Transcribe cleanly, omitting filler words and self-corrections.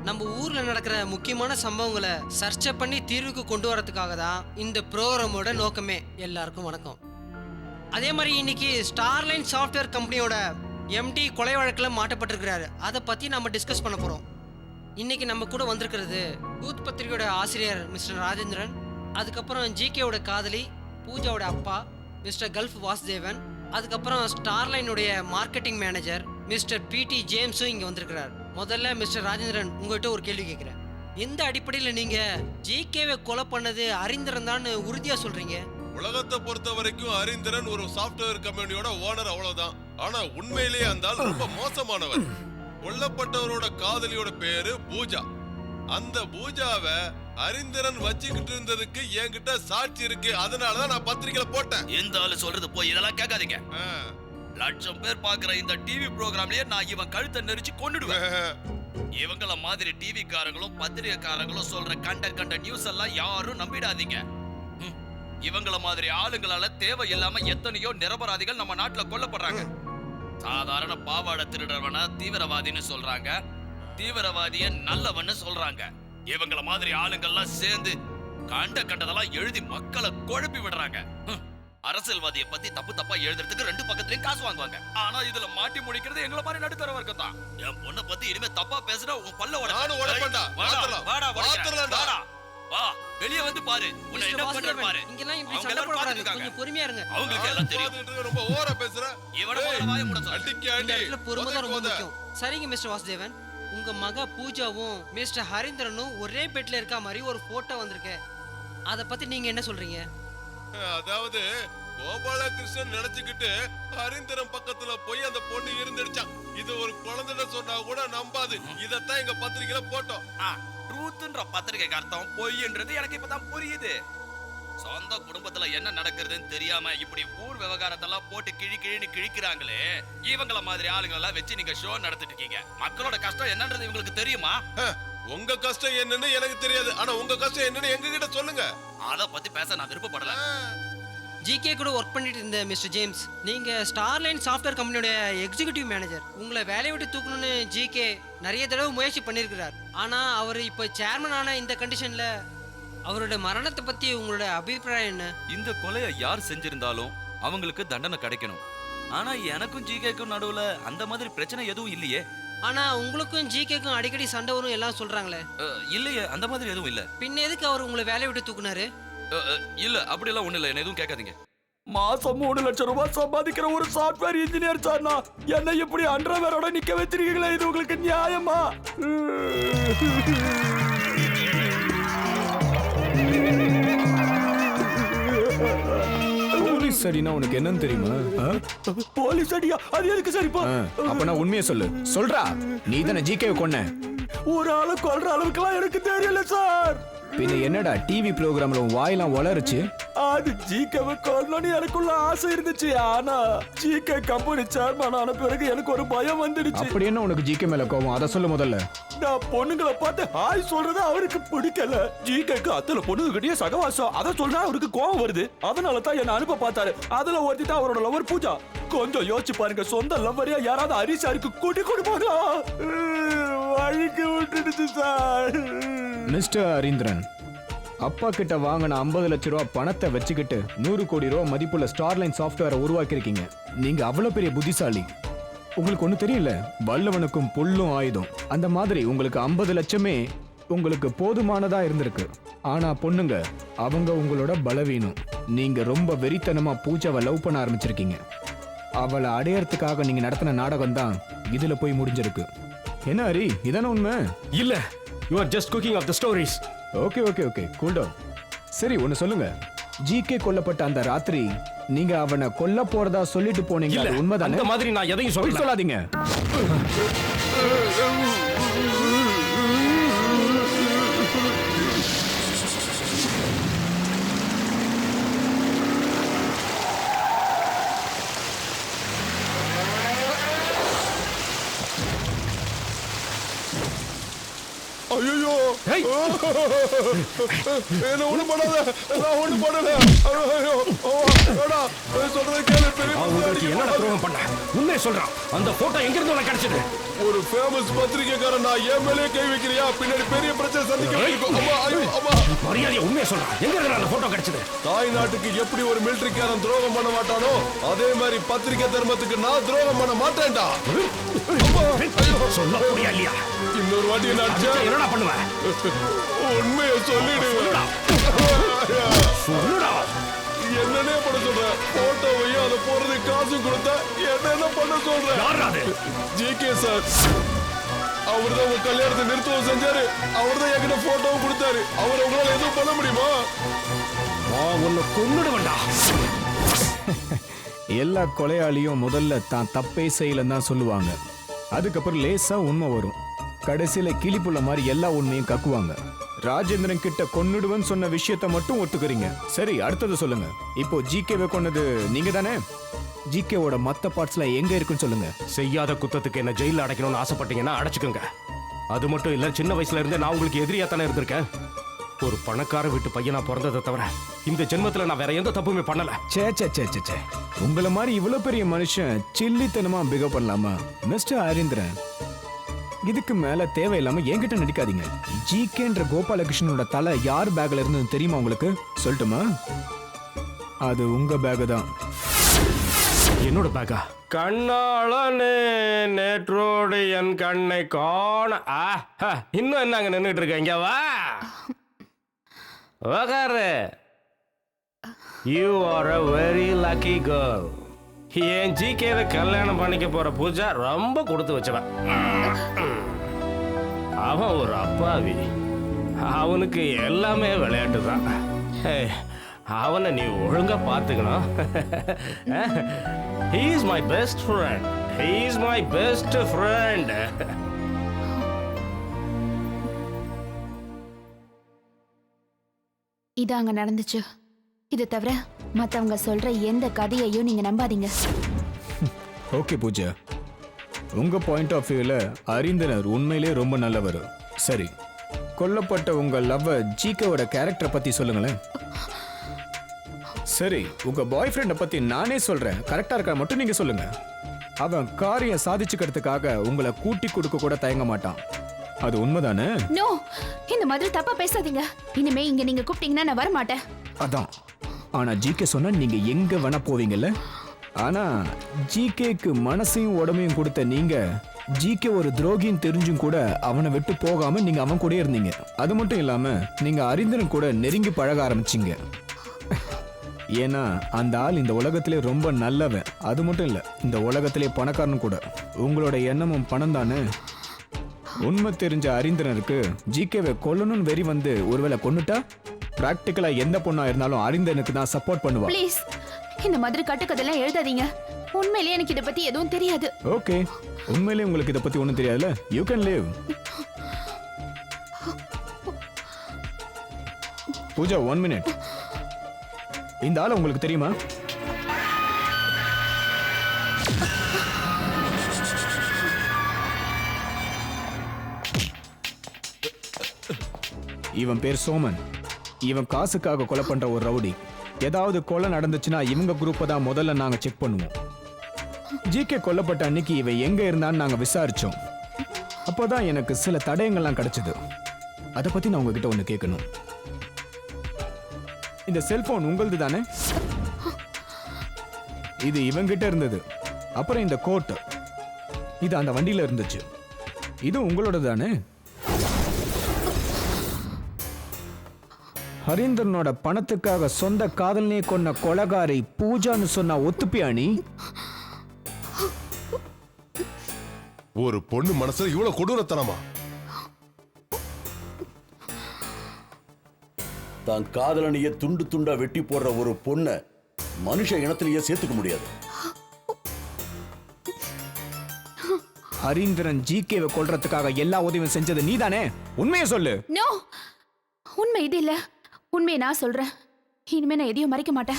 நம்ம ஊர்ல நடக்கிற முக்கியமான சம்பவங்களை சர்ச்சை பண்ணி தீர்வுக்கு கொண்டு வரதுக்காக தான் இந்த ப்ரோக்ராமோட நோக்கமே. எல்லாருக்கும் வணக்கம். அதே மாதிரி இன்னைக்கு ஸ்டார்லைன் சாஃப்ட்வேர் கம்பெனியோட எம்டி கொலை வழக்கில் மாட்டப்பட்டிருக்கிறாரு. அதை பற்றி நம்ம டிஸ்கஸ் பண்ண போகிறோம். இன்னைக்கு நம்ம கூட வந்திருக்கிறது யூத் பத்திரிகையோட ஆசிரியர் மிஸ்டர் ராஜேந்திரன், அதுக்கப்புறம் ஜிகேவோட காதலி பூஜாவோட அப்பா மிஸ்டர் கல்ஃப் வாசுதேவன், அதுக்கப்புறம் ஸ்டார்லைனுடைய மார்க்கெட்டிங் மேனேஜர் மிஸ்டர் பிடி ஜேம்ஸும் இங்கே வந்திருக்கிறார். முதல்ல மிஸ்டர் ராஜேந்திரன், உங்கள்கிட்ட ஒரு கேள்வி கேட்குறேன். எந்த அடிப்படையில் நீங்கள் ஜிகேவை கொலை பண்ணது அறிந்திரன் தான் உறுதியாக சொல்கிறீங்க? உலகத்தை பொறுத்த வரைக்கும் அறிந்திரன் ஒரு சாஃப்ட்வேர் கம்பெனியோட ஓனர், அவ்வளவுதான். ஆனா உண்மையிலேயே அந்த ரொம்ப மோசமானவர். கொல்லப்பட்டவரோட காதலியோட பேரு பூஜா. அந்த பூஜாவை அறிந்திரன் வச்சுக்கிட்டு இருந்ததுக்கு என்கிட்ட சாட்சி இருக்கு. அதனாலதான் நான் பத்திரிக்கையில போட்டேன். எந்த ஆளு சொல்றது போய் இதெல்லாம் கேட்காதீங்க. லட்சம் பேர் பாக்குற இந்த டிவி ப்ரோகிராம்லயே நான் இவன் கழுத்தை நெரிச்சு கொன்னுடுவேன். இவங்கள மாதிரி டிவி காரங்களும் பத்திரிகைக்காரங்களும் சொல்ற கண்ட நியூஸ் எல்லாம் யாரும் நம்பிடாதீங்க. இவங்கள மாதிரி ஆளுங்களால தேவையில்லாம எத்தனையோ நிரபராதிகள் நம்ம நாட்டுல கொல்லப்படுறாங்க. சாதாரண பாவாடை திருடவன தீவிரவாதின்னு சொல்றாங்க, தீவிரவாதிய நல்லவன்னு சொல்றாங்க. இவங்கள மாதிரி ஆளுங்கள்லாம் சேர்ந்து கண்டதெல்லாம் எழுதி மக்களை குழப்பி விடுறாங்க. அரசியல்வாதியை பத்தி தப்பா எழுதுறதுக்கு ரெண்டு பக்கத்துலயும் காசு வாங்குவாங்க. ஆனா இதுல மாட்டி முடிக்கிறது எங்களை மாதிரி நடுத்தர வர்க்கம் தான். என் பொண்ணை பத்தி இனிமே தப்பா பேசுற உன் பல்ல வா, வெளிய வந்து பாரு. உன்னை என்ன பண்றாரு பாரு. இங்கலாம் இப்படி சண்டை போடாதீங்க, கொஞ்சம் பொறுமையா இருங்க. அவங்களுக்கு எல்லாம் தெரியும். ரொம்ப ஓவரா பேசுற. இவன வாயை மூட சொல்லு. அடிக்க அடி. இதுல பொறுமை தான் ரொம்ப முக்கியம். சரிங்க மிஸ்டர் வாசுதேவன், உங்க மக பூஜாவும் மிஸ்டர் ஹரிந்திரனும் ஒரே பெட்ல இருக்க மாதிரி ஒரு போட்டோ வந்திருக்கு. அத பத்தி நீங்க என்ன சொல்றீங்க? அதாவது கோபாலகிருஷ்ணன் நினைச்சுக்கிட்டு ஹரிந்திரன் பக்கத்துல போய் அந்த பொண்ணு இருந்துடுச்சான். இது ஒரு குழந்தைன்னு சொன்னா கூட நம்பாது. இதத்தான் எங்க பத்திரிகையில போட்டோம். ட்ரூத்ன்ற பத்திரிகைக்கு அர்த்தம் பொய்ன்றது எனக்கு இப்பதான் புரியுது. சொந்த குடும்பத்துல என்ன நடக்குதுன்னு தெரியாம இப்படி ஊர் விவகாரத்தெல்லாம் போட்டு கிழின்னு கிழிக்கிறாங்களே, இவங்கள மாதிரி ஆளுங்களெல்லாம் வச்சு நீங்க ஷோ நடத்திட்டு இருக்கீங்க. மக்களோட கஷ்டம் என்னன்றது இவங்களுக்கு தெரியுமா? உங்க கஷ்டம் என்னன்னு எனக்கு தெரியாது, ஆனா உங்க கஷ்டம் என்னன்னு எங்க கிட்ட சொல்லுங்க. அத பத்தி பேச நான் விருப்பப்படல. ஜிகே கூட ஒர்க் பண்ணிட்டு இருந்த மிஸ்டர் ஜேம்ஸ், நீங்க ஸ்டார்லைன் சாஃப்ட்வேர் கம்பெனியோட எக்ஸிகியூட்டிவ் மேனேஜர். உங்களை வேலையை விட்டு தூக்கணும்னு ஜிகே நிறைய தடவை முயற்சி பண்ணியிருக்கிறார். ஆனா அவர் இப்போ சேர்மன் ஆன இந்த கண்டிஷன்ல அவரோட மரணத்தை பத்தி உங்களோட அபிப்பிராயம் என்ன? இந்த கொலையை யார் செஞ்சிருந்தாலும் அவங்களுக்கு தண்டனை கிடைக்கணும். ஆனா எனக்கும் ஜிகேக்கும் நடுவுல அந்த மாதிரி பிரச்சனை எதுவும் இல்லையே. ஆனா உங்களுக்கும் ஜிகேக்கும் அடிக்கடி சண்டை வரும் எல்லாம் சொல்றாங்களே. இல்லையே, அந்த மாதிரி எதுவும் இல்ல. பின்ன எதுக்கு அவர் உங்களை வேலையை விட்டு தூக்குனாரு? இல்ல, அப்படி எல்லாம் ஒண்ணு இல்ல. என்ன எதுவும் கேட்காதீங்க. மாசம் 3 லட்சம் ரூபாய் சம்பாதிக்கிற ஒரு சாஃப்ட்வேர் இன்ஜினியர் சார்னா என்ன இப்படி அண்டர்வேரோட நிக்க வச்சிருக்கீங்களே, இது உங்களுக்கு நியாயமா? போலீஸ் அடினா உனக்கு என்னன்னு தெரியுமா? போலீஸ் அடியா? அது எதுக்கு சரிப்பா? அப்ப நான் உண்மையை சொல்லு. சொல்றா, நீ தானே ஜிகேவை கொன்ன? ஒரு ஆளை கொல்ற அளவுக்குலாம் எனக்கு தெரியல சார். பின்ன என்னடா டிவி ப்ரோகிராம்ல வாயெல்லாம் வளருச்சு? அது ஜிகேவை கொல்லணும்னு எனக்குள்ள ஆசை இருந்துச்சு. ஆனா ஜிகே கம்பெனி சேர்மன் ஆன பிறகு எனக்கு ஒரு பயம் வந்துடுச்சு. அப்படி என்ன உனக்கு ஜிகே மேல கோவம்? அதை சொல்லு முதல்ல. நான் பொண்ணுங்களை பார்த்து ஹாய் சொல்றது அவருக்கு பிடிக்கல. ஜிகேக்கு அத்தனை பொண்ணுகிட்டயே சகவாசம், அதை சொல்றா அவருக்கு கோவம் வருது. அதனால தான் என்ன அனுப்ப பார்த்தாரு. அதுல ஒருத்தி தான் அவரோட லவர் பூஜா. கொஞ்சம் யோசிச்சு பாருங்க, சொந்த லவ்வரையா யாராவது ஹரிசாருக்கு கூட்டி கொடுப்பாங்களா? வழிக்கு விட்டுடுச்சு சார். மிஸ்டர் ஹரீந்திரன், அப்பா கிட்ட வாங்கின 50 லட்சம் ரூபாய் பணத்தை வச்சுக்கிட்டு 100 கோடி ரூபாய் மதிப்புள்ள ஸ்டார்லைன் சாஃப்ட்வேரை உருவாக்கியிருக்கீங்க. நீங்க அவ்வளவு பெரிய புத்திசாலி. உங்களுக்கு ஒண்ணு தெரியல, வல்லவனுக்கும் புல்லும் ஆயுதம். அந்த மாதிரி உங்களுக்கு 50 லட்சமே உங்களுக்கு போதுமானதா இருந்திருக்கு. ஆனா பொண்ணுங்க, அவங்க உங்களோட பலவீனம். நீங்க ரொம்ப வெறித்தனமா பூஜாவை லவ் பண்ண ஆரம்பிச்சிருக்கீங்க. அவளை அடையறதுக்காக நீங்க நடத்தின நாடகம் தான் இதுல போய் முடிஞ்சிருக்கு. என்ன ஹரி, இதான உண்மை? இல்ல, you are just cooking up the stories. Okay okay okay, cool down. சரி ஒன்னு சொல்லுங்க, ஜிகே கொல்லப்பட்ட அந்த ராத்திரி நீங்க அவனை கொல்ல போறதா சொல்லிட்டு போனீங்க, அது உண்மைதானே? அந்த மாதிரி நான் எதையும் சொல்லாதீங்க. ஐயோ, என்ன ஒண்ணு பண்ணாத, நான் ஒண்ணு பண்ணல. சொல்றது கேளு. என்னடா துரோகம் பண்ண? உண்மையை சொல்றான். அந்த போட்டோ எங்க இருந்து உனக்கு கிடைச்சது? ஒரு ஃபேமஸ் பத்திரிக்கைக்காரன் நான் என் மேலே கை வைக்கிறியா? பின்னாடி பெரிய பிரச்சனை சந்திக்க வேண்டியிருக்கும். அம்மா, ஐயோ, அம்மா. மரியாதையா உண்மையை சொல்றேன். எங்க இருந்து அந்த போட்டோ கிடைச்சது? தாய் நாட்டுக்கு எப்படி ஒரு மிலிட்டரிக்காரன் துரோகம் பண்ண மாட்டானோ அதே மாதிரி பத்திரிக்கை தர்மத்துக்கு நான் துரோகம் பண்ண மாட்டேன்டா. அம்மா, ஐயோ. சொல்ல முடியா இல்லையா? இன்னொரு வாட்டி என்ன அடிச்சா என்னடா பண்ணுவேன்? உண்மையை சொல்லிடுவேன். சொல்லுடா. என்னன்னே பண்ண சொல்ற? போட்டோவையும் அதை போறது காசு கொடுத்தா என்ன பண்ண சொல்ற? யாராது? GK sir. அவர்தான் உங்க கல்யாணத்தை நிறுத்தவும் செஞ்சாரு. அவர்தான் என்கிட்ட போட்டோவும் கொடுத்தாரு. அவர் உங்களால எதுவும் பண்ண முடியுமா? உன்னை கொன்னுடுவேன்டா. எல்லா கொலையாளியும் முதல்ல தான் தப்பே செய்யலன்னு தான் சொல்லுவாங்க. அதுக்கப்புறம் லேசா உண்மை வரும். கடைசியில கிளிப்புள்ள மாதிரி எல்லா உண்மையும் கக்குவாங்க. ராஜேந்திரன் கிட்ட கொன்னுடுவன் சொன்ன விஷயத்த மட்டும் ஒத்துக்கிறீங்க. சரி, அடுத்தது சொல்லுங்க. இப்போ ஜிகேவை கொன்னது நீங்க தானே? ஜிகேவோட மத்த பார்ட்ஸ்லாம் எங்க இருக்குன்னு சொல்லுங்க. செய்யாத குத்தத்துக்கு என்ன ஜெயில அடைக்கணும்னு ஆசைப்பட்டீங்கன்னா அடைச்சுக்கோங்க. அது மட்டும் இல்ல, சின்ன வயசுல இருந்தே நான் உங்களுக்கு எதிரியா தானே இருந்திருக்கேன். ஒரு பணக்கார வீட்டு பையனா பிறந்ததை தவிர இந்த ஜென்மத்துல நான் வேற எந்த தப்புமே பண்ணல. சே சே சே சே சே, உங்களை மாதிரி இவ்வளவு பெரிய மனுஷன் சில்லித்தனமா பிகவ் பண்ணலாமா? மிஸ்டர் ஹரீந்திரன், இதுக்கு மேல தேவையில்லாம என்கிட்ட நடிக்காதீங்க. ஜிகேன்ற கோபாலகிருஷ்ணனோட தலை யார் பேக்ல இருந்து தெரியுமா உங்களுக்கு? சொல்லட்டுமா? அது உங்க பேக் தான். என்னோட பேக்கா? கண்ணாளனே நேற்றோடு என் கண்ணை காண. இன்னும் என்ன அங்க நின்றுட்டு இருக்க? இங்க வா, உக்காரு. You are a very lucky girl. என் ஜிகேவை கல்யாணம் பண்ணிக்க போற பூஜா ரொம்ப கொடுத்து வச்சவன். அவன் ஒரு அப்பாவி. அவனுக்கு எல்லாமே விளையாட்டு தான். அவனை நீ ஒழுங்கா பாத்துக்கணும். He is my best friend. He is my best friend. இது அங்க நடந்துச்சு. இது தவிர மத்தவங்க சொல்ற எந்த கதையையும் நீங்க நம்பாதீங்க. ஓகே பூஜா, உங்க பாயிண்ட் ஆஃப் வியூல ஹரீந்திரன் உண்மையிலே ரொம்ப நல்லவர். சரி, கொல்லப்பட்ட உங்க லவ்வர் ஜிகேவோட கேரக்டரை பத்தி சொல்லுங்களேன். சரி, உங்க பாய் ஃப்ரெண்டை பத்தி நானே சொல்றேன். கரெக்டா இருக்கா மட்டும் நீங்க சொல்லுங்க. அவன் காரியம் சாதிச்சுக்கிறதுக்காக உங்களை கூட்டி கொடுக்க கூட தயங்க மாட்டான். அது உண்மைதானே? நோ, இந்த மாதிரி தப்பா பேசாதீங்க. இனிமே இங்க நீங்க கூப்பிட்டீங்கன்னா நான் வர மாட்டேன். அதான். ஆனா ஜிகே சொன்னா நீங்க எங்க வேணா போவீங்கல்ல. ஆனா ஜிகேக்கு மனசையும் உடம்பையும் கொடுத்த நீங்க ஜிகே ஒரு துரோகின்னு தெரிஞ்சும் கூட அவனை விட்டு போகாம நீங்க அவன் கூட இருந்தீங்க. அது மட்டும் இல்லாம நீங்க ஹரீந்திரன் கூட நெருங்கி பழக ஆரம்பிச்சீங்க. ஏன்னா அந்த ஆள் இந்த உலகத்திலே ரொம்ப நல்லவன். அது மட்டும் இல்ல, இந்த உலகத்திலே பணக்காரன் கூட. உங்களோட எண்ணமும் பணம் தானே. உண்மை தெரிஞ்ச ஹரீந்திரனுக்கு ஜிகேவை கொல்லணும்னு வெறி வந்து ஒருவேளை கொன்னுட்டா பிராக்டிக்கலா எந்த பொண்ணா இருந்தாலும் ஹரீந்திரனுக்கு தான் சப்போர்ட் பண்ணுவா. ப்ளீஸ், இந்த மாதிரி கட்டுக்கதெல்லாம் எழுதாதீங்க. உண்மையிலேயே எனக்கு இத பத்தி எதுவும் தெரியாது. ஓகே, உண்மையிலேயே உங்களுக்கு இத பத்தி ஒண்ணும் தெரியாதுல. You can leave. Pooja, 1 minute. இந்த ஆளு உங்களுக்கு தெரியுமா? இவன் பேர் சோமன். இவன் காசுக்காக கொலை பண்ற ஒரு ரவுடி. ஏதாவது கொலை நடந்துச்சுன்னா இவங்க குரூப்பை தான் முதல்ல நாங்க செக் பண்ணுவோம். ஜிகே கொல்லப்பட்ட அன்னைக்கு இவன் எங்க இருந்தான்னு நாங்க விசாரிச்சோம். அப்போதான் எனக்கு சில தடயங்கள்லாம் கிடைச்சது. அதை பத்தி நான் உங்ககிட்ட ஒண்ணு கேட்கணும். இந்த செல்போன் உங்களது தானே? இது இவங்கிட்ட இருந்தது. அப்புறம் இந்த கோட், இது அந்த வண்டியில இருந்துச்சு. இது உங்களோட தானே? ஹரீந்திரனோட பணத்துக்காக சொந்த காதலனே கொன்ன கொலகாரி பூஜான்னு சொன்னா ஒத்துப்பியா நீ? ஒரு பொண்ணு மனசுல இவ்வளவு கொடூரத்தனமா? தான் காதலனையே துண்டு துண்டா வெட்டி போடுற ஒரு பொண்ணை மனுஷ இனத்திலேயே சேர்த்துக்க முடியாது. ஹரீந்திரன் ஜிகேவை கொல்றதுக்காக எல்லா உதவியும் செஞ்சது நீதானே? உண்மையை சொல்லு. நோ, உண்மை இது இல்ல. உண்மையை நான் சொல்றேன். இனிமே நான் எதையும் மறைக்க மாட்டேன்.